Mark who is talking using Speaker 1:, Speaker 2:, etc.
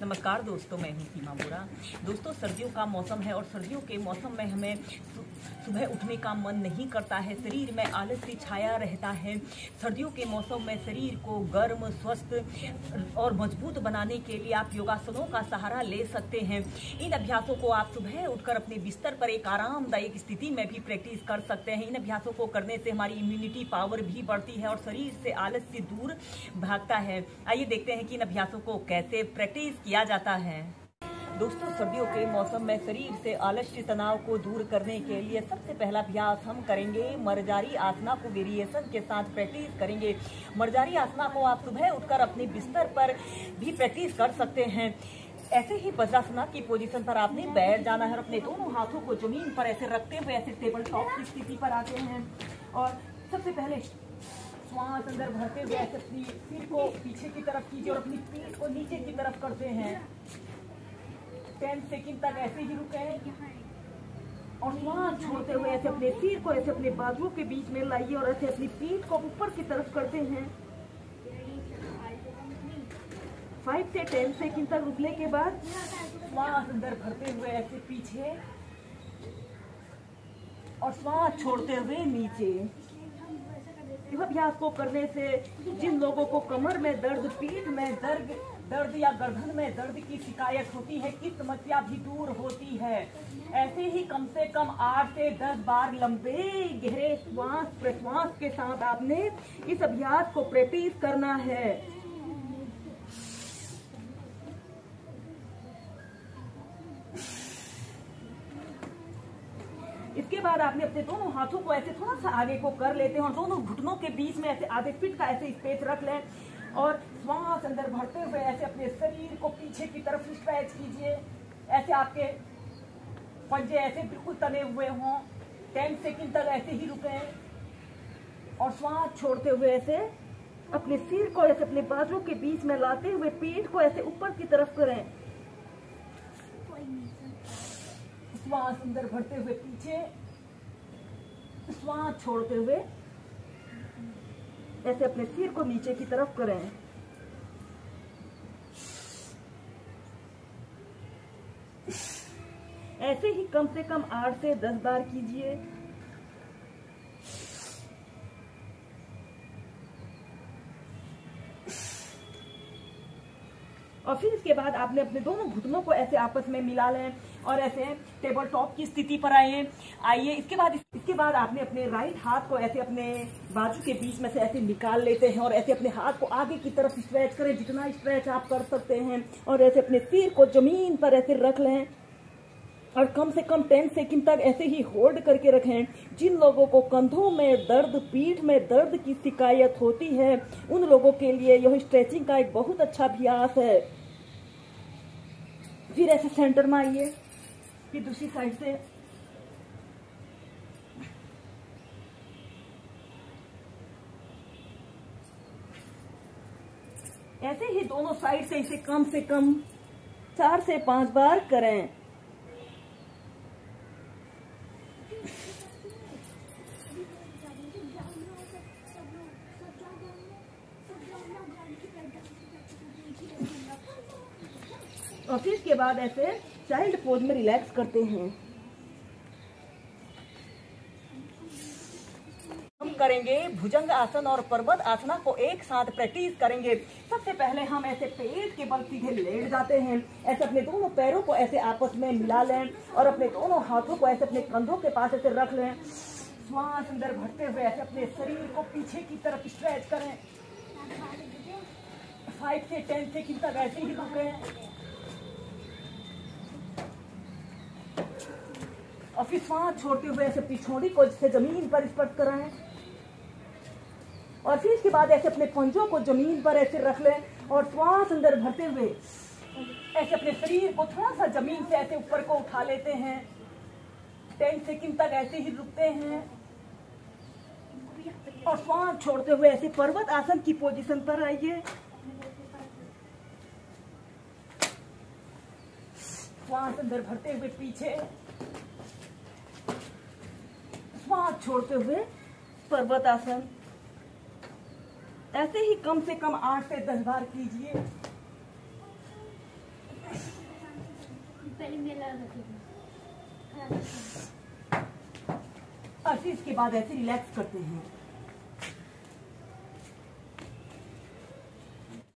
Speaker 1: नमस्कार दोस्तों, मैं हूं सीमा बोरा। दोस्तों, सर्दियों का मौसम है और सर्दियों के मौसम में हमें सुबह उठने का मन नहीं करता है, शरीर में आलस सी छाया रहता है। सर्दियों के मौसम में शरीर को गर्म, स्वस्थ और मजबूत बनाने के लिए आप योगासनों का सहारा ले सकते हैं। इन अभ्यासों को आप सुबह उठकर अपने बिस्तर पर एक आरामदायक स्थिति में भी प्रैक्टिस कर सकते हैं। इन अभ्यासों को करने से हमारी इम्यूनिटी पावर भी बढ़ती है और शरीर से आलस से दूर भागता है। आइए देखते हैं कि इन अभ्यासों को कैसे प्रैक्टिस किया जाता है। दोस्तों, सर्दियों के मौसम में शरीर से आलस्य तनाव को दूर करने के लिए सबसे पहला अभ्यास हम करेंगे मर्जारी आसना को वेरिएशन के साथ प्रैक्टिस करेंगे। मर्जारी आसना को आप सुबह उठकर अपने बिस्तर पर भी प्रैक्टिस कर सकते हैं। ऐसे ही वज्रासना की पोजीशन पर आपने बैठ जाना है और अपने दोनों हाथों को जमीन पर ऐसे रखते हुए ऐसे टेबल टॉप की स्थिति पर आते हैं और सबसे पहले श्वास अंदर भरते हुए ऐसे अपनी सिर को पीछे की तरफ कीजिए और अपनी पीठ को नीचे की तरफ करते हैं। 10 सेकंड तक ऐसे ही रुके और श्वास छोड़ते हुए ऐसे अपने सिर को ऐसे अपने बाजुओं के बीच में लाइए और ऐसे अपनी पीठ को ऊपर की तरफ करते हैं। 5 से 10 सेकंड तक रुकने के बाद श्वास अंदर भरते हुए ऐसे पीछे और श्वास छोड़ते हुए नीचे। इस अभ्यास को करने से जिन लोगों को कमर में दर्द, पीठ में दर्द या गर्दन में दर्द की शिकायत होती है, की समस्या भी दूर होती है। ऐसे ही कम से कम 8 से 10 बार लंबे गहरे श्वास प्रश्वास के साथ आपने इस अभ्यास को प्रैक्टिस करना है। इसके बाद आपने अपने दोनों हाथों को ऐसे थोड़ा सा आगे को कर लेते हैं और दोनों घुटनों के बीच में ऐसे आधे फीट का ऐसे स्पेस रख लें और श्वास अंदर भरते हुए ऐसे अपने शरीर को पीछे की तरफ स्ट्रेच कीजिए। ऐसे आपके पंजे ऐसे बिल्कुल तने हुए हों। 10 सेकंड तक ऐसे ही रुके और श्वास छोड़ते हुए ऐसे अपने सिर को ऐसे अपने बाजुओं के बीच में लाते हुए पीठ को ऐसे ऊपर की तरफ करें। श्वास अंदर भरते हुए पीछे, श्वास छोड़ते हुए ऐसे अपने सिर को नीचे की तरफ करें। ऐसे ही कम से कम 8 से 10 बार कीजिए। और फिर इसके बाद आपने अपने दोनों घुटनों को ऐसे आपस में मिला लें और ऐसे टेबल टॉप की स्थिति पर आइए। इसके बाद आपने अपने राइट हाथ को ऐसे अपने बाजू के बीच में से ऐसे निकाल लेते हैं और ऐसे अपने हाथ को आगे की तरफ स्ट्रेच करें, जितना स्ट्रेच आप कर सकते हैं, और ऐसे अपने सिर को जमीन पर ऐसे रख लें और कम से कम 10 सेकंड तक ऐसे ही होल्ड करके रखें। जिन लोगों को कंधों में दर्द, पीठ में दर्द की शिकायत होती है, उन लोगों के लिए यह स्ट्रेचिंग का एक बहुत अच्छा अभ्यास है। फिर ऐसे सेंटर में आइए, फिर दूसरी साइड से ऐसे ही दोनों साइड से इसे कम से कम 4 से 5 बार करें। और फिर इसके बाद ऐसे चाइल्ड पोज में रिलैक्स करते हैं। हम करेंगे भुजंग आसन और पर्वत आसना को एक साथ प्रैक्टिस करेंगे। सबसे पहले हम ऐसे पेट के बल सीधे लेट जाते हैं। ऐसे अपने दोनों पैरों को ऐसे आपस में मिला लें और अपने दोनों हाथों को ऐसे अपने कंधों के पास ऐसे रख लें। श्वास अंदर भरते हुए ऐसे अपने शरीर को पीछे की तरफ स्ट्रेच करें। 5 से 10 सेकंड तक ऐसे ही रुकें और फिर श्वास छोड़ते हुए ऐसे पिछोड़ी को जिससे जमीन पर स्पर्श कराएं और फिर इसके बाद ऐसे अपने पंजों को जमीन पर ऐसे रख लें और श्वास अंदर भरते हुए ऐसे अपने शरीर को थोड़ा सा जमीन से ऐसे ऊपर को उठा लेते हैं। 10 सेकंड तक ऐसे ही रुकते हैं और श्वास छोड़ते हुए ऐसे पर्वत आसन की पोजीशन पर आइए। श्वास अंदर भरते हुए पीछे, श्वास छोड़ते हुए पर्वत आसन। ऐसे ही कम से कम 8 से 10 बार कीजिए।
Speaker 2: पहले मेला रखेगी।
Speaker 1: ऐसे इसके बाद ऐसे रिलैक्स करते हैं।